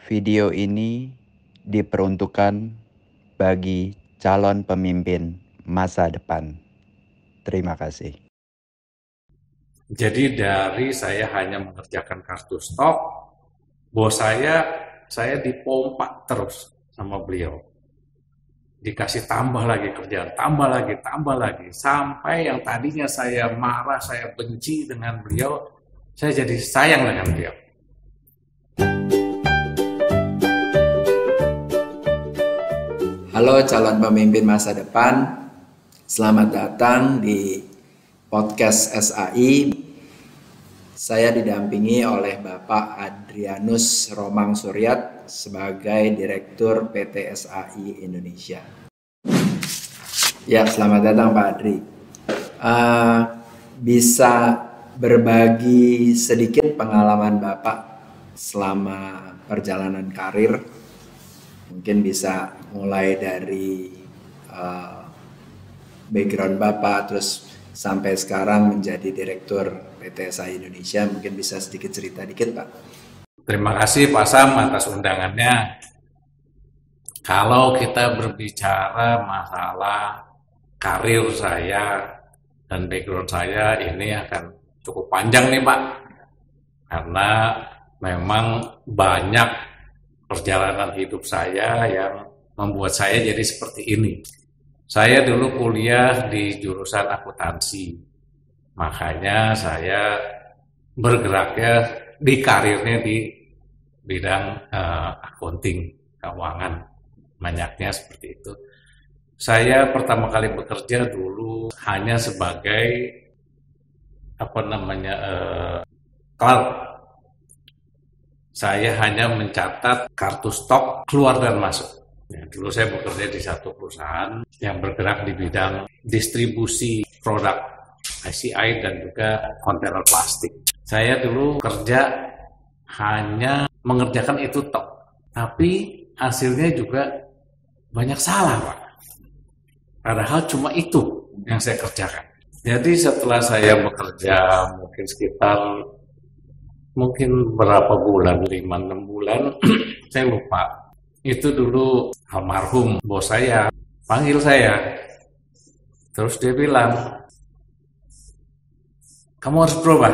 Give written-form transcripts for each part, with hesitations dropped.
Video ini diperuntukkan bagi calon pemimpin masa depan. Terima kasih. Jadi dari saya hanya mengerjakan kartu stok, bos saya dipompa terus sama beliau. Dikasih tambah lagi kerjaan, tambah lagi. Sampai yang tadinya saya marah, saya benci dengan beliau, saya jadi sayang dengan beliau. Halo calon pemimpin masa depan, selamat datang di podcast SAI. Saya didampingi oleh Bapak Adrianus Romang Suryat sebagai Direktur PT SAI Indonesia. Ya, selamat datang Pak Adri. Bisa berbagi sedikit pengalaman Bapak selama perjalanan karir? Mungkin bisa mulai dari background Bapak, terus sampai sekarang menjadi Direktur PT SAI Indonesia. Mungkin bisa sedikit cerita dikit Pak. Terima kasih Pak Sam atas undangannya. Kalau kita berbicara masalah karir saya dan background saya, ini akan cukup panjang nih Pak. Karena memang banyak perjalanan hidup saya yang membuat saya jadi seperti ini. Saya dulu kuliah di jurusan akuntansi, makanya saya bergeraknya di karirnya di bidang accounting, keuangan, banyaknya seperti itu. Saya pertama kali bekerja dulu hanya sebagai clerk. Saya hanya mencatat kartu stok keluar dan masuk. Ya, dulu saya bekerja di satu perusahaan yang bergerak di bidang distribusi produk ICI dan juga kontainer plastik. Saya dulu kerja hanya mengerjakan itu tok, tapi hasilnya juga banyak salah Pak. Padahal cuma itu yang saya kerjakan. Jadi setelah saya bekerja mungkin berapa bulan, 5-6 bulan, saya lupa. Itu dulu almarhum bos saya panggil saya. Terus dia bilang, kamu harus berubah.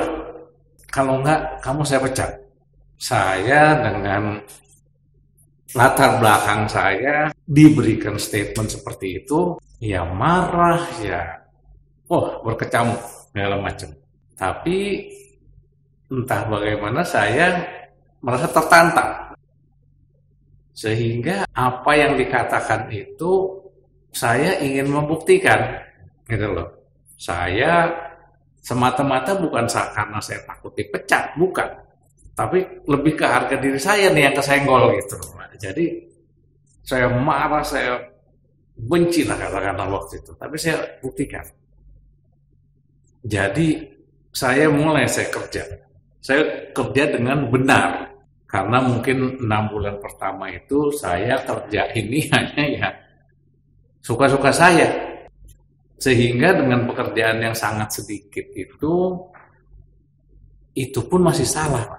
Kalau enggak, kamu saya pecat. Saya dengan latar belakang saya diberikan statement seperti itu, ya marah, ya berkecamuk, segala macam. Tapi entah bagaimana saya merasa tertantang. Sehingga apa yang dikatakan itu saya ingin membuktikan, gitu loh. Saya semata-mata bukan karena saya takut dipecat, bukan. Tapi lebih ke harga diri saya nih yang kesenggol gitu loh. Jadi saya marah, saya benci lah katakanlah waktu itu. Tapi saya buktikan. Jadi saya kerja dengan benar, karena mungkin 6 bulan pertama itu saya kerja ini hanya ya suka-suka saya, sehingga dengan pekerjaan yang sangat sedikit itu pun masih salah.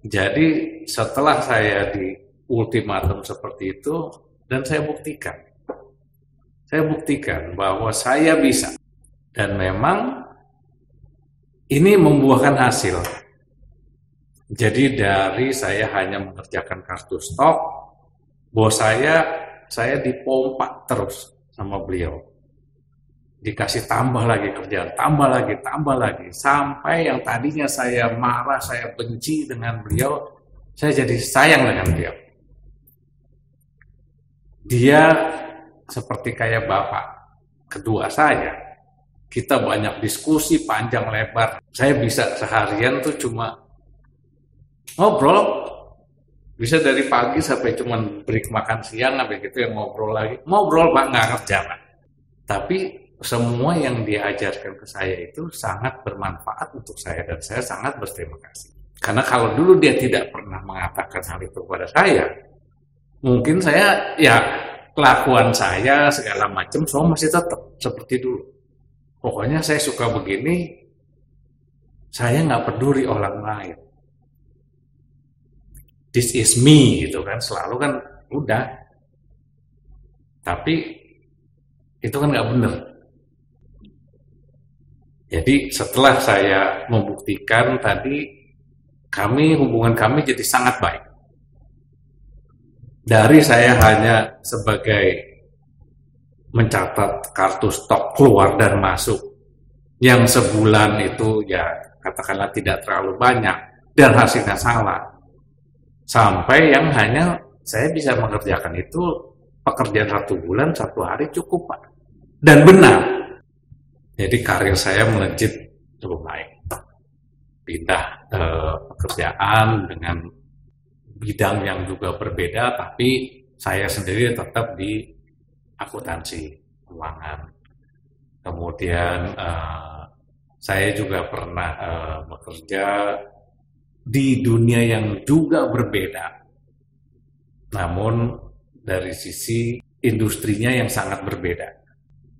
Jadi setelah saya di ultimatum seperti itu, dan saya buktikan bahwa saya bisa, dan memang ini membuahkan hasil. Jadi dari saya hanya mengerjakan kartu stok, bos saya dipompa terus sama beliau. Dikasih tambah lagi kerjaan, tambah lagi. Sampai yang tadinya saya marah, saya benci dengan beliau, saya jadi sayang dengan beliau. Dia seperti kayak bapak kedua saya. Kita banyak diskusi panjang lebar. Saya bisa seharian tuh cuma ngobrol. Bisa dari pagi sampai cuma break makan siang, habis gitu yang ngobrol lagi. Ngobrol Pak, nggak kerja Pak. Tapi semua yang dia ajarkan ke saya itu sangat bermanfaat untuk saya, dan saya sangat berterima kasih. Karena kalau dulu dia tidak pernah mengatakan hal itu kepada saya, mungkin saya ya kelakuan saya segala macam semua masih tetap seperti dulu. Pokoknya saya suka begini, saya nggak peduli orang lain. this is me gitu kan, selalu kan udah. Tapi itu kan nggak benar. Jadi setelah saya membuktikan tadi, hubungan kami jadi sangat baik. Dari saya hanya sebagai mencatat kartu stok keluar dan masuk, yang sebulan itu ya katakanlah tidak terlalu banyak, dan hasilnya salah. Sampai yang hanya saya bisa mengerjakan itu pekerjaan 1 bulan, 1 hari cukup Pak. Dan benar. Jadi karir saya melejit cukup naik. Pindah pekerjaan dengan bidang yang juga berbeda, tapi saya sendiri tetap di akuntansi keuangan. Kemudian saya juga pernah bekerja di dunia yang juga berbeda, namun dari sisi industrinya yang sangat berbeda.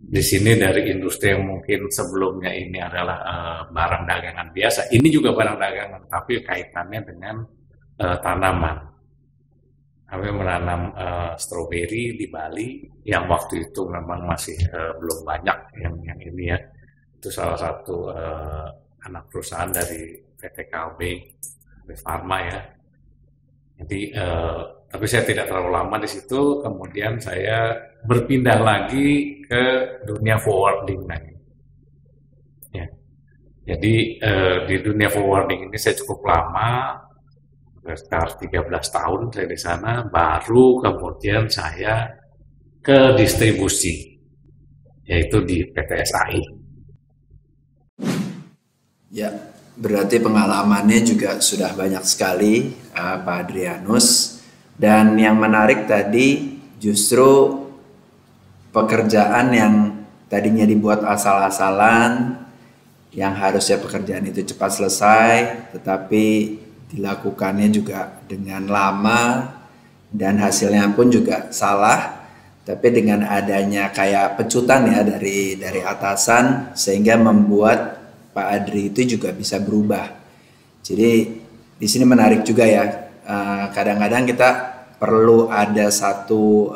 Di sini dari industri yang mungkin sebelumnya ini adalah barang dagangan biasa, ini juga barang dagangan, tapi kaitannya dengan tanaman. Kami menanam stroberi di Bali, yang waktu itu memang masih belum banyak yang ini ya. Itu salah satu anak perusahaan dari PT Kalbe Pharma ya. Jadi tapi saya tidak terlalu lama di situ, kemudian saya berpindah lagi ke dunia forwarding lagi. Ya. Jadi di dunia forwarding ini saya cukup lama, sekitar 13 tahun saya di sana, baru kemudian saya ke distribusi, yaitu di PT SAI. Ya, berarti pengalamannya juga sudah banyak sekali Pak Adrianus. Dan yang menarik tadi justru pekerjaan yang tadinya dibuat asal-asalan, yang harusnya pekerjaan itu cepat selesai, tetapi dilakukannya juga dengan lama dan hasilnya pun juga salah. Tapi dengan adanya kayak pecutan ya dari atasan, sehingga membuat Pak Adri itu juga bisa berubah. Jadi di sini menarik juga ya. Kadang-kadang kita perlu ada satu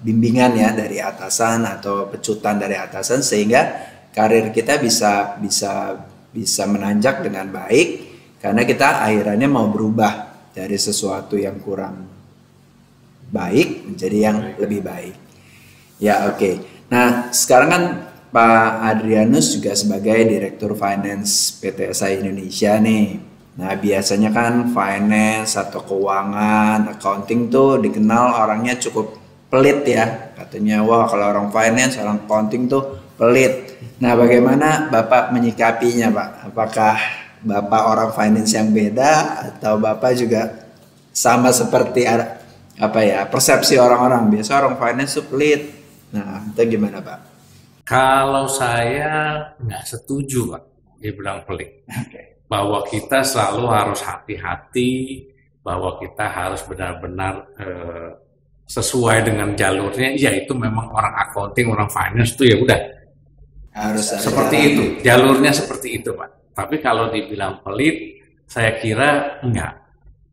bimbingan ya dari atasan atau pecutan dari atasan, sehingga karir kita bisa menanjak dengan baik, karena kita akhirnya mau berubah dari sesuatu yang kurang baik menjadi yang lebih baik. Ya, oke. Nah, sekarang kan Pak Adrianus juga sebagai Direktur Finance PT SAI Indonesia nih. Nah, biasanya kan finance atau keuangan, accounting tuh dikenal orangnya cukup pelit ya. Katanya, wah kalau orang finance, orang accounting tuh pelit. Nah, bagaimana Bapak menyikapinya, Pak? Apakah Bapak orang finance yang beda, atau Bapak juga sama seperti persepsi orang-orang? Biasa orang finance tuh pelit. Nah, itu gimana, Pak? Kalau saya nggak setuju, Pak, dibilang pelit. Oke. Bahwa kita selalu harus hati-hati, bahwa kita harus benar-benar sesuai dengan jalurnya. Ya itu memang orang accounting, orang finance itu ya udah Harus seperti itu, jalurnya seperti itu Pak. Tapi kalau dibilang pelit, saya kira enggak.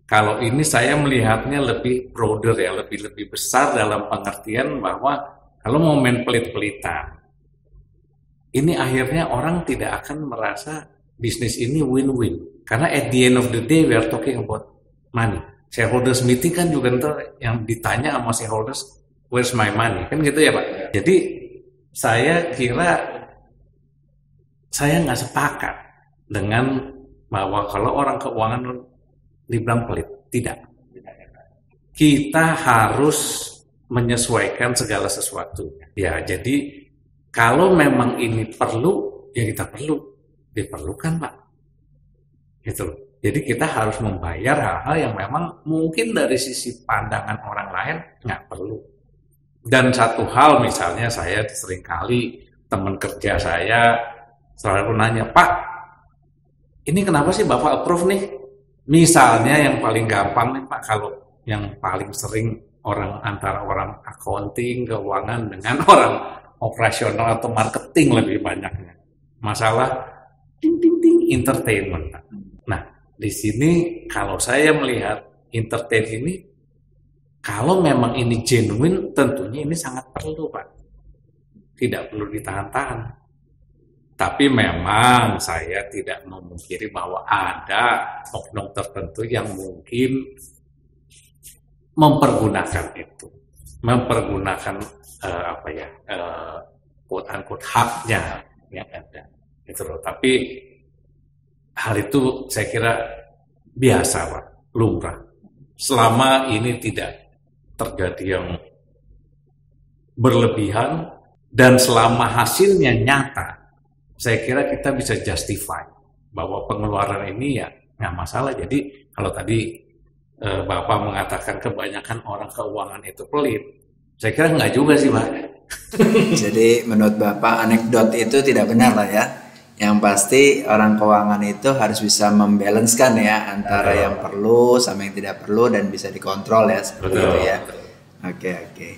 Kalau ini saya melihatnya lebih broader ya, lebih besar dalam pengertian bahwa kalau mau main pelit-pelitan, ini akhirnya orang tidak akan merasa bisnis ini win-win. Karena at the end of the day we are talking about money. Shareholders meeting kan juga yang ditanya sama shareholders, where's my money? Kan gitu ya Pak. Jadi saya kira saya nggak sepakat dengan bahwa kalau orang keuangan dibilang pelit. Tidak. Kita harus menyesuaikan segala sesuatu. Ya, jadi kalau memang ini perlu, ya kita diperlukan Pak. Gitu loh. Jadi kita harus membayar hal-hal yang memang mungkin dari sisi pandangan orang lain nggak perlu. Dan satu hal misalnya saya seringkali teman kerja saya selalu nanya, Pak, ini kenapa sih Bapak approve nih? Misalnya yang paling gampang nih Pak, kalau yang paling sering antara orang accounting, keuangan dengan orang operasional atau marketing lebih banyaknya. Masalah entertainment. Nah, di sini kalau saya melihat entertain ini, kalau memang ini genuine, tentunya ini sangat perlu, Pak. Tidak perlu ditahan-tahan. Tapi memang saya tidak memungkiri bahwa ada oknum tertentu yang mungkin mempergunakan itu, mempergunakan quote-unquote haknya yang ada. Gitu loh. Tapi hal itu saya kira biasa, Pak, lumrah. Selama ini tidak terjadi yang berlebihan dan selama hasilnya nyata, saya kira kita bisa justify bahwa pengeluaran ini ya nggak masalah. Jadi kalau tadi Bapak mengatakan kebanyakan orang keuangan itu pelit, saya kira nggak juga sih, Pak. Jadi menurut Bapak anekdot itu tidak benar lah ya. Yang pasti orang keuangan itu harus bisa membalancekan ya antara yang perlu sama yang tidak perlu dan bisa dikontrol ya seperti itu ya. Oke.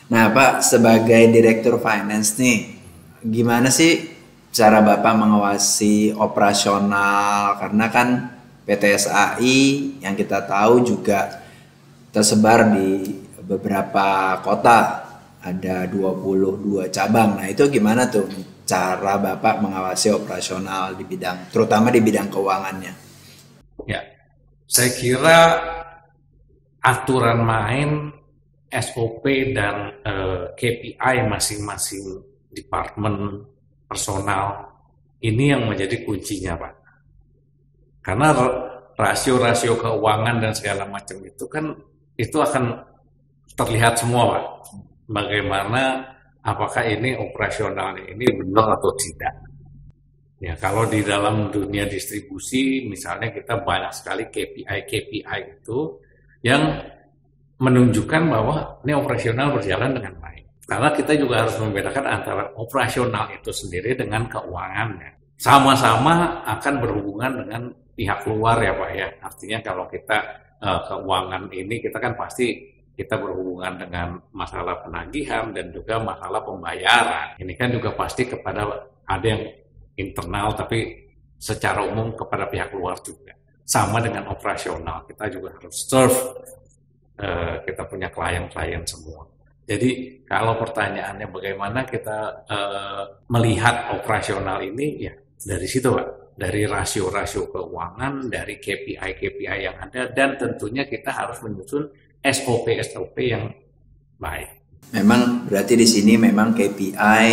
Nah Pak, sebagai Direktur Finance nih, gimana sih cara Bapak mengawasi operasional? Karena kan PTSAI yang kita tahu juga tersebar di beberapa kota, ada 22 cabang. Nah itu gimana tuh cara Bapak mengawasi operasional di bidang, terutama di bidang keuangannya? Ya, saya kira aturan main, SOP dan KPI masing-masing departemen personal ini yang menjadi kuncinya, Pak. Karena rasio-rasio keuangan dan segala macam itu kan itu akan terlihat semua, Pak. Bagaimana apakah ini operasionalnya ini benar atau tidak. Ya, kalau di dalam dunia distribusi misalnya kita banyak sekali KPI itu yang menunjukkan bahwa ini operasional berjalan dengan baik. Karena kita juga harus membedakan antara operasional itu sendiri dengan keuangannya. Sama-sama akan berhubungan dengan pihak luar ya Pak ya. Artinya kalau kita keuangan ini kita kan pasti kita berhubungan dengan masalah penagihan dan juga masalah pembayaran. Ini kan juga pasti kepada ada yang internal tapi secara umum kepada pihak luar juga. Sama dengan operasional, kita juga harus serve, kita punya klien-klien semua. Jadi kalau pertanyaannya bagaimana kita melihat operasional ini, ya dari situ Pak. Dari rasio-rasio keuangan, dari KPI-KPI yang ada, dan tentunya kita harus menyusun SOP-SOP yang baik. Memang berarti di sini memang KPI,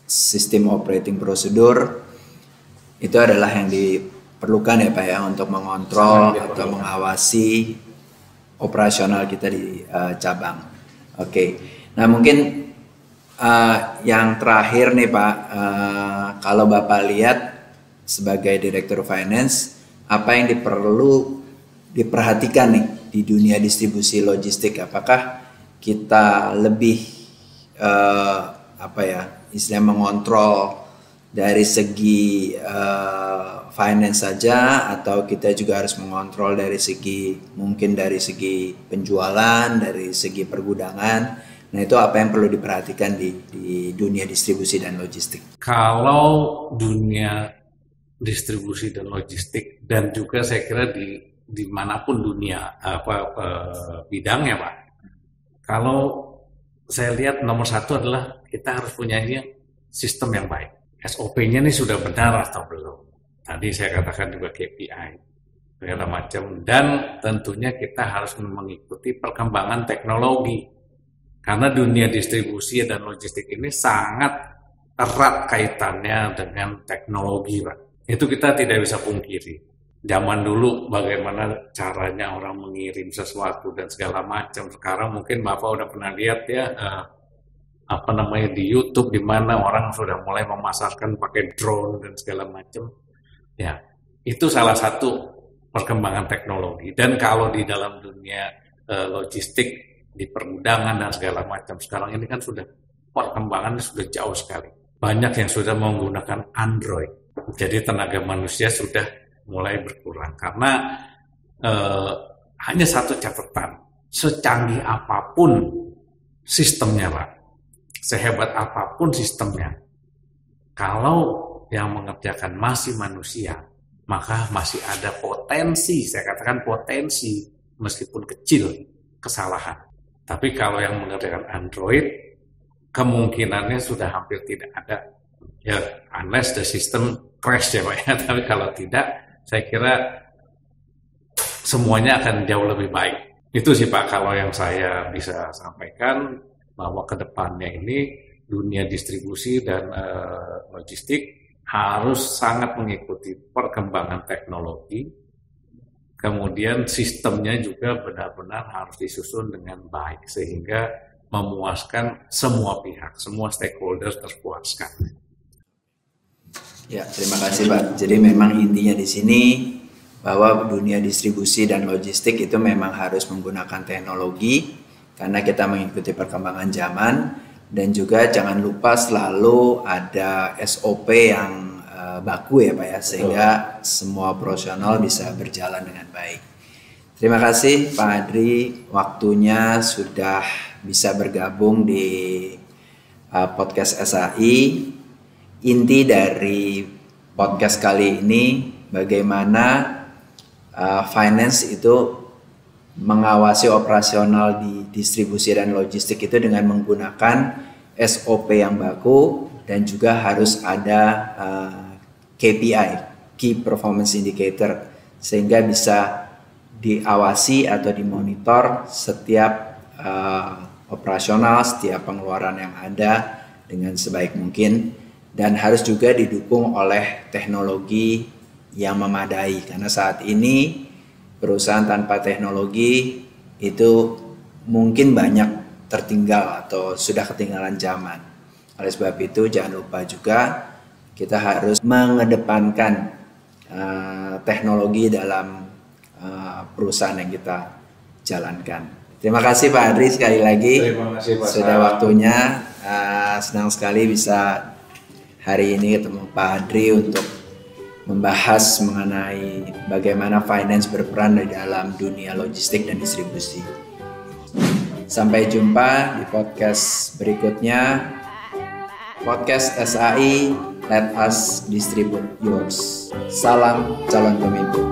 sistem operating procedure itu adalah yang diperlukan ya Pak ya untuk mengontrol atau mengawasi operasional kita di cabang. Oke. Nah mungkin yang terakhir nih Pak, kalau Bapak lihat sebagai Direktur Finance, apa yang perlu diperhatikan nih di dunia distribusi logistik? Apakah kita lebih istilahnya mengontrol dari segi finance saja, atau kita juga harus mengontrol dari segi mungkin dari segi penjualan, dari segi pergudangan? Nah itu apa yang perlu diperhatikan di dunia distribusi dan logistik? Kalau dunia distribusi dan logistik dan juga saya kira di manapun dunia bidangnya Pak. Kalau saya lihat nomor satu adalah kita harus punya sistem yang baik. SOP-nya ini sudah benar atau belum? Tadi saya katakan juga KPI segala macam, dan tentunya kita harus mengikuti perkembangan teknologi. Karena dunia distribusi dan logistik ini sangat erat kaitannya dengan teknologi, Pak. Itu kita tidak bisa pungkiri. Zaman dulu bagaimana caranya orang mengirim sesuatu dan segala macam. Sekarang mungkin Bapak udah pernah lihat ya, di YouTube di mana orang sudah mulai memasarkan pakai drone dan segala macam. Ya, itu salah satu perkembangan teknologi. Dan kalau di dalam dunia logistik, di pergudangan dan segala macam sekarang ini kan sudah perkembangannya sudah jauh sekali. Banyak yang sudah menggunakan Android. Jadi tenaga manusia sudah mulai berkurang karena hanya satu catatan, secanggih apapun sistemnya Pak, sehebat apapun sistemnya, kalau yang mengerjakan masih manusia, maka masih ada potensi, saya katakan potensi, meskipun kecil, kesalahan. Tapi kalau yang mengerjakan Android, kemungkinannya sudah hampir tidak ada. Ya, unless the system crash ya Pak ya. Tapi kalau tidak, saya kira semuanya akan jauh lebih baik. Itu sih Pak kalau yang saya bisa sampaikan, bahwa ke depannya ini dunia distribusi dan logistik harus sangat mengikuti perkembangan teknologi. Kemudian sistemnya juga benar-benar harus disusun dengan baik sehingga memuaskan semua pihak, semua stakeholder terpuaskan. Ya, terima kasih Pak. Jadi memang intinya di sini bahwa dunia distribusi dan logistik itu memang harus menggunakan teknologi karena kita mengikuti perkembangan zaman, dan juga jangan lupa selalu ada SOP yang baku ya Pak ya, sehingga semua operasional bisa berjalan dengan baik. Terima kasih Pak Adri, waktunya sudah bisa bergabung di podcast SAI. Inti dari podcast kali ini bagaimana finance itu mengawasi operasional di distribusi dan logistik itu dengan menggunakan SOP yang baku, dan juga harus ada KPI, Key Performance Indicator, sehingga bisa diawasi atau dimonitor setiap operasional, setiap pengeluaran yang ada dengan sebaik mungkin, dan harus juga didukung oleh teknologi yang memadai, karena saat ini perusahaan tanpa teknologi itu mungkin banyak tertinggal atau sudah ketinggalan zaman. Oleh sebab itu jangan lupa juga kita harus mengedepankan teknologi dalam perusahaan yang kita jalankan. Terima kasih Pak Adri sekali lagi. Terima kasih Pak. Sudah waktunya. Senang sekali bisa hari ini ketemu Pak Adri untuk membahas mengenai bagaimana finance berperan di dalam dunia logistik dan distribusi. Sampai jumpa di podcast berikutnya. Podcast SAI, let us distribute yours. Salam calon pemimpin.